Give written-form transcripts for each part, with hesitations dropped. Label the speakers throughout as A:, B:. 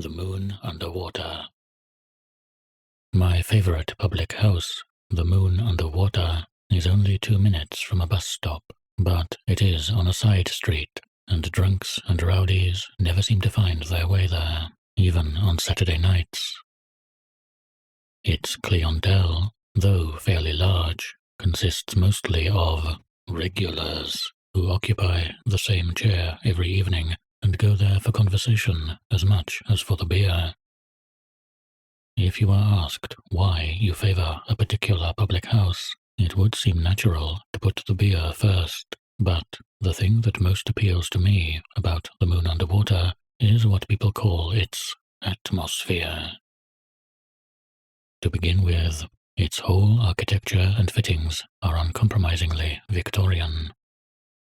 A: The Moon Underwater. My favorite public house, the Moon Underwater, is only 2 minutes from a bus stop, but it is on a side street, and drunks and rowdies never seem to find their way there, even on Saturday nights. Its clientele, though fairly large, consists mostly of regulars who occupy the same chair every evening and go there for conversation as much as for the beer. If you are asked why you favor a particular public house, it would seem natural to put the beer first, but the thing that most appeals to me about the Moon Underwater is what people call its atmosphere. To begin with, its whole architecture and fittings are uncompromisingly Victorian.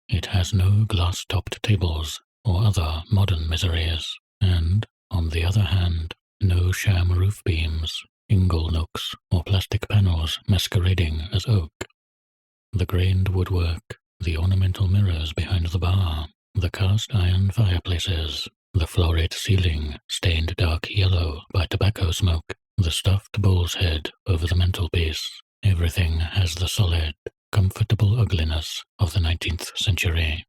A: It has no glass-topped tables or other modern miseries, and, on the other hand, no sham roof beams, ingle nooks, or plastic panels masquerading as oak. The grained woodwork, the ornamental mirrors behind the bar, the cast-iron fireplaces, the florid ceiling stained dark yellow by tobacco smoke, the stuffed bull's head over the mantelpiece, everything has the solid, comfortable ugliness of the 19th century.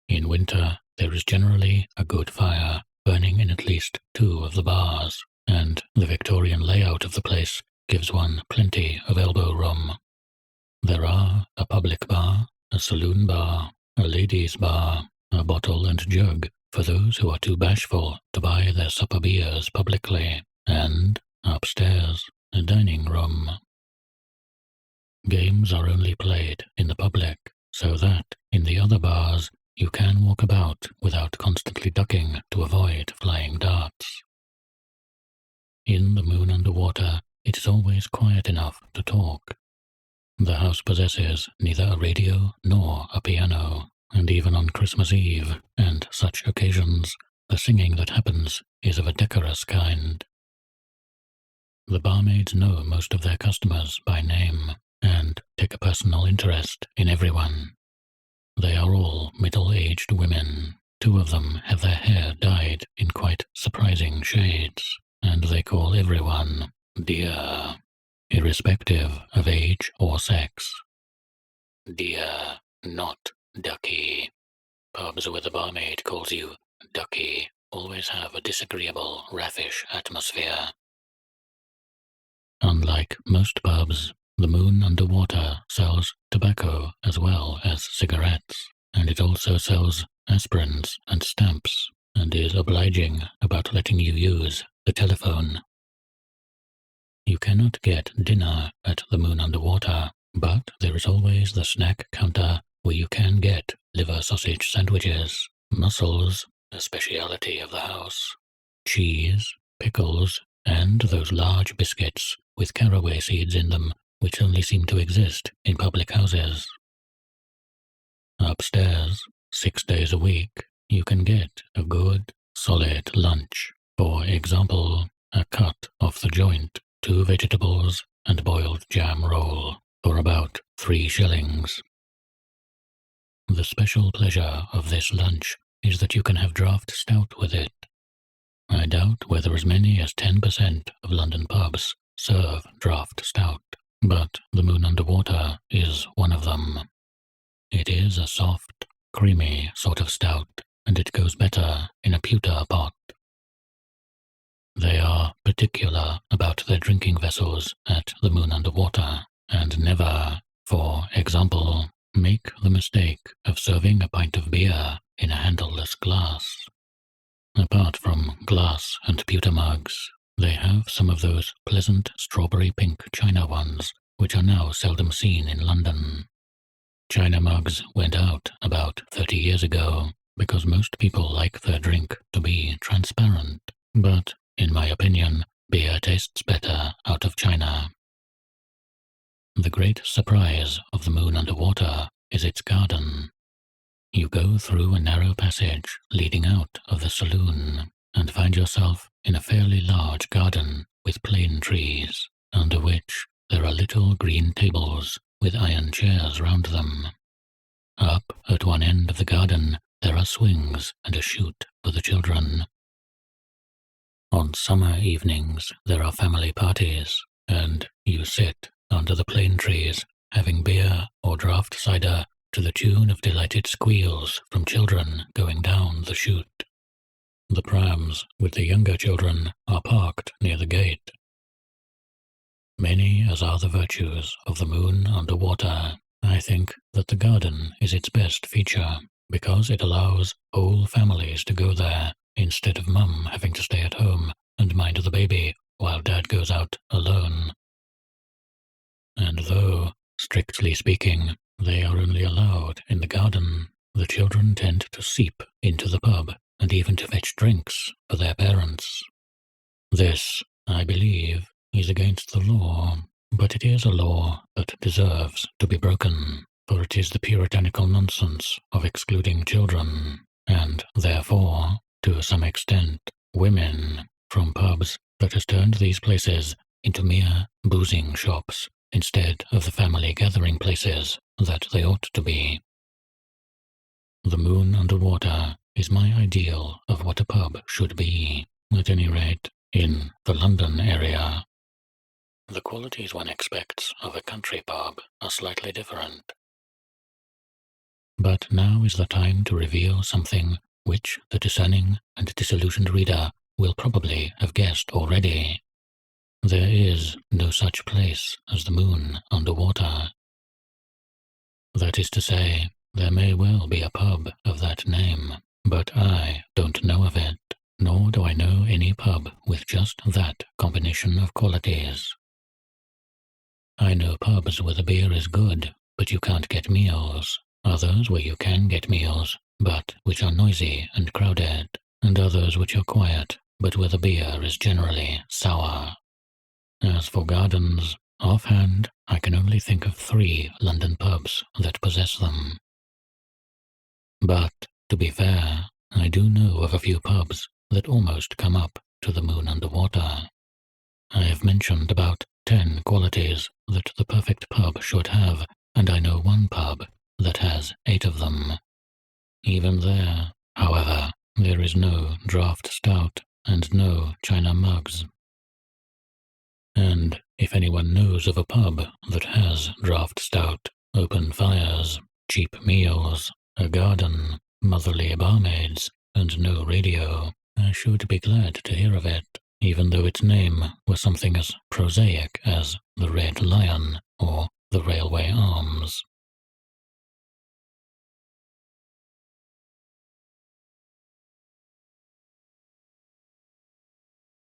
A: In winter, there is generally a good fire burning in at least 2 of the bars, and the Victorian layout of the place gives one plenty of elbow room. There are a public bar, a saloon bar, a ladies' bar, a bottle and jug for those who are too bashful to buy their supper beers publicly, and, upstairs, a dining room. Games are only played in the public, so that, in the other bars, you can walk about without constantly ducking to avoid flying darts. In the Moon Underwater, it is always quiet enough to talk. The house possesses neither a radio nor a piano, and even on Christmas Eve and such occasions, the singing that happens is of a decorous kind. The barmaids know most of their customers by name, and take a personal interest in everyone. They are all middle-aged women. 2 of them have their hair dyed in quite surprising shades, and they call everyone dear, irrespective of age or sex. Dear, not ducky. Pubs where the barmaid calls you ducky always have a disagreeable, raffish atmosphere. Unlike most pubs, the Moon Underwater sells tobacco as well as cigarettes, and it also sells aspirins and stamps, and is obliging about letting you use the telephone. You cannot get dinner at the Moon Underwater, but there is always the snack counter where you can get liver sausage sandwiches, mussels, a speciality of the house, cheese, pickles, and those large biscuits with caraway seeds in them which only seem to exist in public houses. Upstairs, 6 days a week, you can get a good, solid lunch. For example, a cut off the joint, 2 vegetables, and boiled jam roll, for about 3 shillings. The special pleasure of this lunch is that you can have draft stout with it. I doubt whether as many as 10% of London pubs serve draft stout, but the Moon Underwater is one of them. It is a soft, creamy sort of stout, and it goes better in a pewter pot. They are particular about their drinking vessels at the Moon Underwater, and never, for example, make the mistake of serving a pint of beer in a handleless glass. Apart from glass and pewter mugs, they have some of those pleasant strawberry pink china ones which are now seldom seen in London. China mugs went out about 30 years ago because most people like their drink to be transparent, but, in my opinion, beer tastes better out of china. The great surprise of the Moon Underwater is its garden. You go through a narrow passage leading out of the saloon and find yourself in a fairly large garden with plane trees, under which there are little green tables with iron chairs round them. Up at one end of the garden there are swings and a chute for the children. On summer evenings, there are family parties, and you sit under the plane trees, having beer or draft cider to the tune of delighted squeals from children going down the chute. The prams with the younger children are parked near the gate. Many as are the virtues of the moon under water, I think that the garden is its best feature, because it allows whole families to go there instead of Mum having to stay at home and mind the baby while Dad goes out alone. And though, strictly speaking, they are only allowed in the garden, the children tend to seep into the pub and even to fetch drinks for their parents. This, I believe, is against the law, but it is a law that deserves to be broken, for it is the puritanical nonsense of excluding children, and therefore, to some extent, women, from pubs that has turned these places into mere boozing shops instead of the family gathering places that they ought to be. The moon under water is my ideal of what a pub should be, at any rate, in the London area. The qualities one expects of a country pub are slightly different. But now is the time to reveal something which the discerning and disillusioned reader will probably have guessed already. There is no such place as the moon under water. That is to say, there may well be a pub of that name, but I don't know of it, nor do I know any pub with just that combination of qualities. I know pubs where the beer is good, but you can't get meals, others where you can get meals, but which are noisy and crowded, and others which are quiet, but where the beer is generally sour. As for gardens, offhand, I can only think of 3 London pubs that possess them. But, to be fair, I do know of a few pubs that almost come up to the moon under water. I have mentioned about 10 qualities that the perfect pub should have, and I know one pub that has 8 of them. Even there, however, there is no draft stout and no china mugs. And if anyone knows of a pub that has draft stout, open fires, cheap meals, a garden, motherly barmaids, and no radio, I should be glad to hear of it, even though its name were something as prosaic as the Red Lion or the Railway Arms.